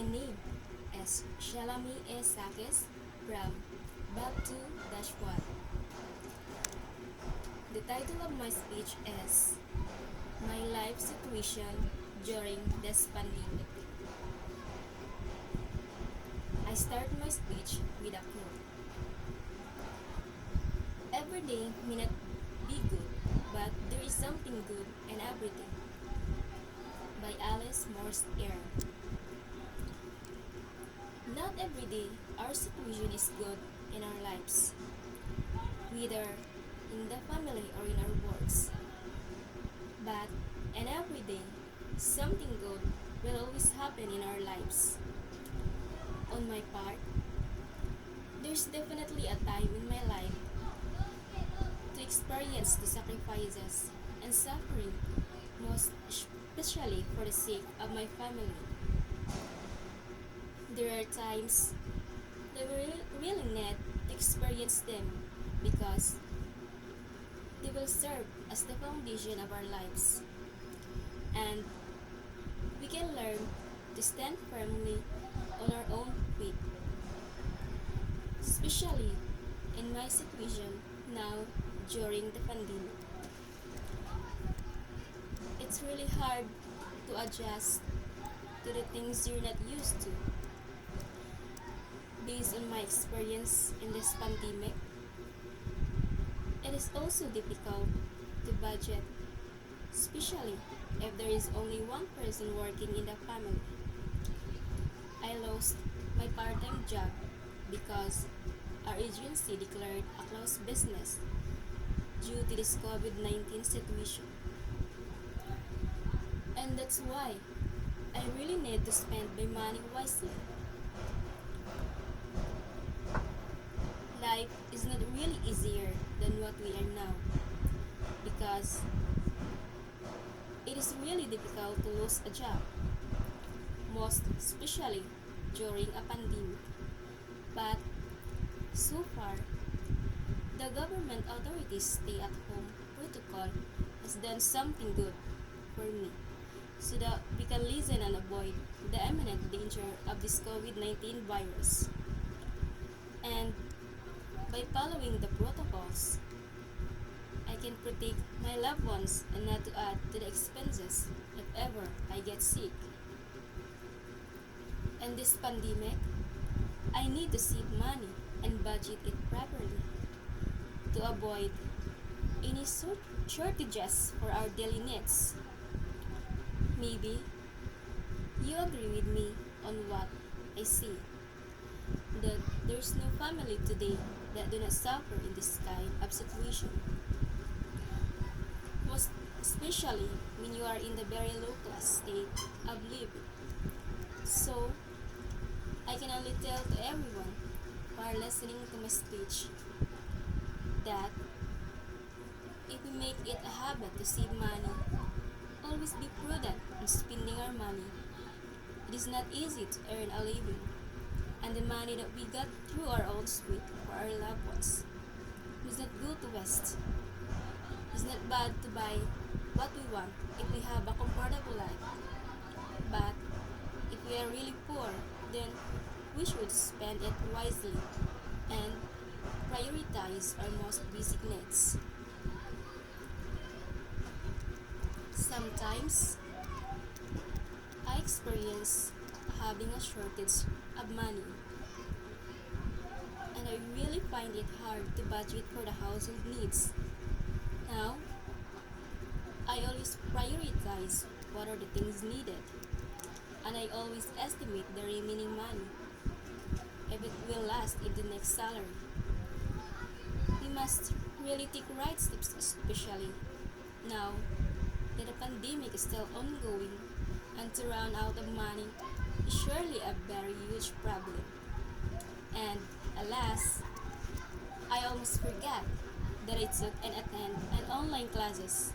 My name is Shelame from Bab 2-1. The title of my speech is My Life Situation During this Pandemic. I start my speech with a quote. Every day may not be good, but there is something good in everything. By Alice Morse Eyre. Not every day our situation is good in our lives, whether in the family or in our works. But in every day, something good will always happen in our lives. On my part, there's definitely a time in my life to experience the sacrifices and suffering, most especially for the sake of my family. There are times that we really need to experience them because they will serve as the foundation of our lives, and we can learn to stand firmly on our own feet. Especially in my situation now during the pandemic. It's really hard to adjust to the things you're not used to. Based on my experience in this pandemic, it is also difficult to budget, especially if there is only one person working in the family. I lost my part-time job because our agency declared a closed business due to this COVID-19 situation. And that's why I really need to spend my money wisely. Life is not really easier than what we are now because it is really difficult to lose a job, most especially during a pandemic. But so far, the government authorities stay at home protocol has done something good for me so that we can listen and avoid the imminent danger of this COVID-19 virus. And by following the protocols, I can protect my loved ones and not to add to the expenses if ever I get sick. In this pandemic, I need to save money and budget it properly to avoid any shortages for our daily needs. Maybe you agree with me on what I see, that there's no family today that do not suffer in this kind of situation. Most especially when you are in the very low class state of living. So, I can only tell to everyone who are listening to my speech that if we make it a habit to save money, always be prudent in spending our money. It is not easy to earn a living, and the money that we got through our own sweat for our loved ones does not go to waste. It's not bad to buy what we want if we have a comfortable life. But if we are really poor, then we should spend it wisely and prioritize our most basic needs. Sometimes, I experience having a shortage of money, and I really find it hard to budget for the household needs. Now, I always prioritize what are the things needed, and I always estimate the remaining money if it will last in the next salary. We must really take right steps, especially now that the pandemic is still ongoing, and to run out of money is surely a very huge problem. And alas, I almost forgot that I took and attend an online classes,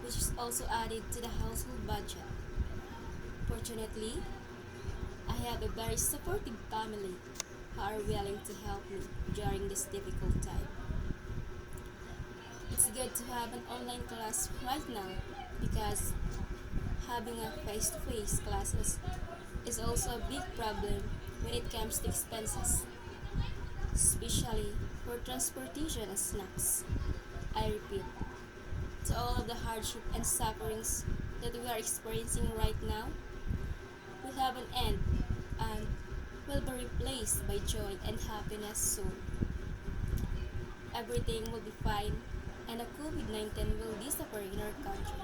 which is also added to the household budget. Fortunately, I have a very supportive family who are willing to help me during this difficult time. It's good to have an online class right now because having a face-to-face classes is also a big problem when it comes to expenses, especially for transportation and snacks. I repeat, to all of the hardship and sufferings that we are experiencing right now will have an end and will be replaced by joy and happiness soon. Everything will be fine and the COVID 19 will disappear in our country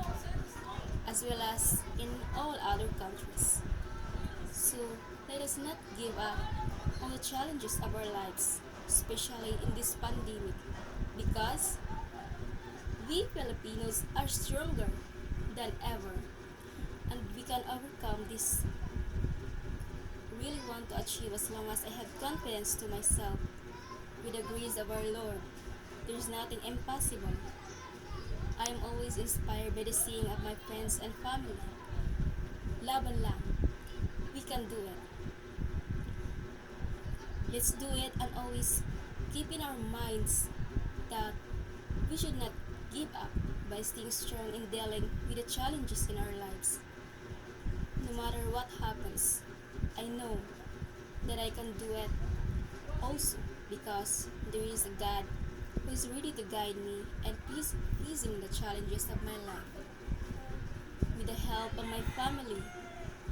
as well as in all other countries. So let us not give up on the challenges of our lives, especially in this pandemic, because we Filipinos are stronger than ever and we can overcome this. Really want to achieve as long as I have confidence to myself. With the grace of our Lord, there is nothing impossible. I am always inspired by the saying of my friends and family. Laban lang, we can do it. Let's do it and always keep in our minds that we should not give up by staying strong in dealing with the challenges in our lives. No matter what happens, I know that I can do it also because there is a God who is ready to guide me and pleasing the challenges of my life. With the help of my family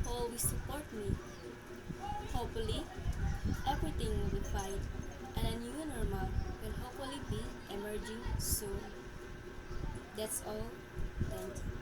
who always support me, hopefully everything will be fine and a new normal will hopefully be emerging soon. That's all. Thank you.